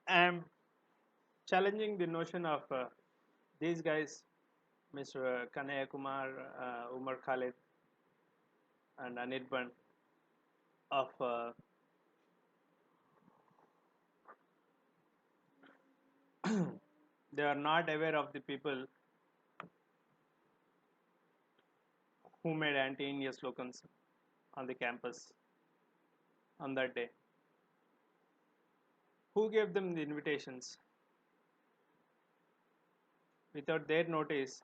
I'm challenging the notion of these guys, Mr. Kanhaiya Kumar, Umer Khalid, and Anirban, of they are not aware of the people who made anti-India slogans on the campus on that day. Who gave them the invitations? Without their notice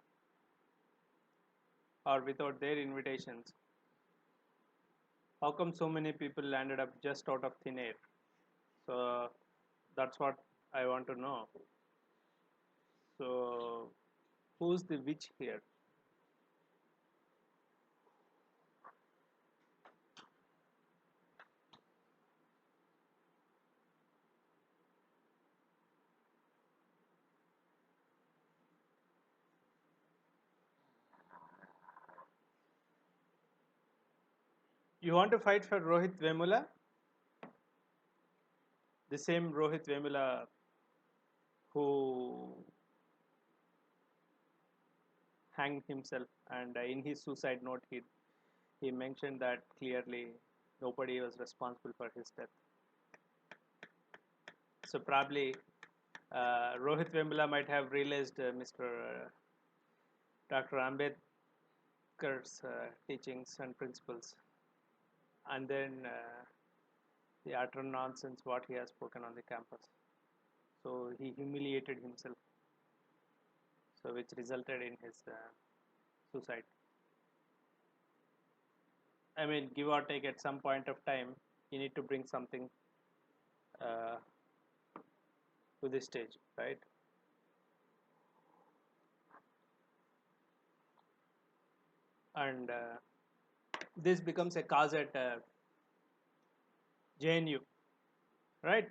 or without their invitations, how come so many people landed up just out of thin air? So that's what I want to know. So who's the witch here? You want to fight for Rohit Vemula? The same Rohit Vemula who hanged himself, and in his suicide note, he mentioned that clearly nobody was responsible for his death. So probably Rohit Vemula might have realized Mr. Dr. Ambedkar's teachings and principles, and then the utter nonsense what he has spoken on the campus. So he humiliated himself, so which resulted in his suicide. I mean, give or take, at some point of time, you need to bring something uh, to this stage, right? And this becomes a cause at JNU, right?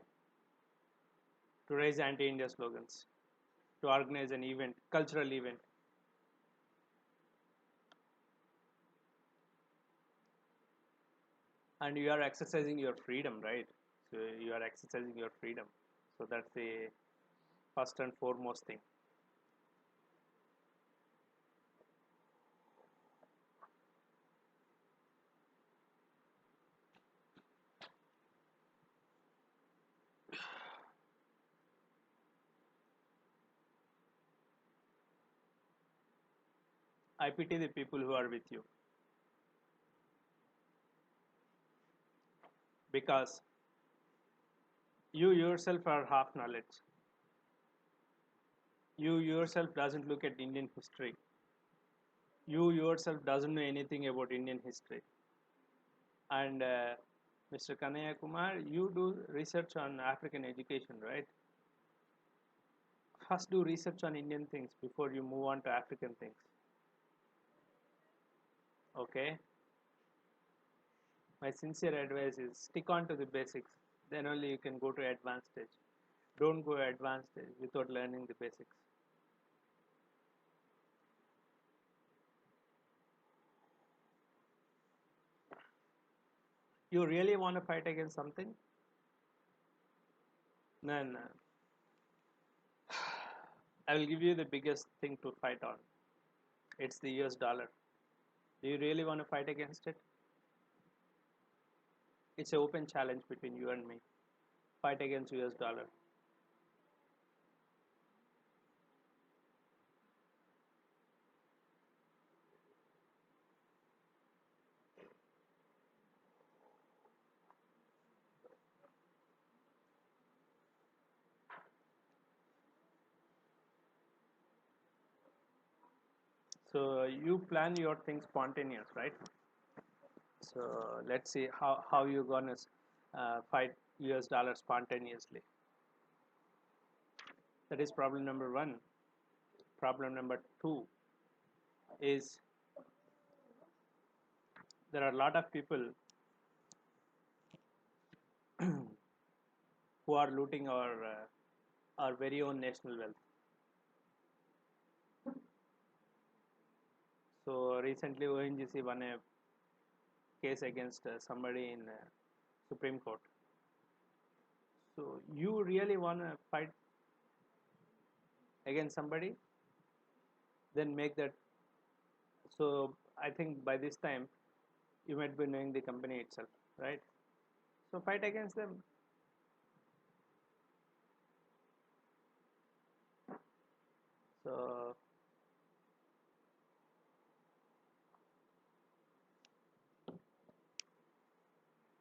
To raise anti-India slogans, to organize an event, cultural event. And you are exercising your freedom, right? So you are exercising your freedom. So that's the first and foremost thing. I pity the people who are with you, because you yourself are half knowledge. You yourself doesn't look at Indian history. You yourself doesn't know anything about Indian history. And Mr. Kanhaiya Kumar, you do research on African education, right? First do research on Indian things before you move on to African things. Okay? My sincere advice is stick on to the basics. Then only you can go to advanced stage. Don't go advanced stage without learning the basics. You really want to fight against something? Then I will give you the biggest thing to fight on. It's the US dollar. Do you really want to fight against it? It's an open challenge between you and me. Fight against US dollar. So you plan your things spontaneous, right? So let's see how you're gonna fight US dollar spontaneously. That is problem number one. Problem number two is there are a lot of people who are looting our very own national wealth. So recently ONGC won a case against somebody in Supreme Court. So you really want to fight against somebody, then make that. So I think by this time you might be knowing the company itself, right? So fight against them. So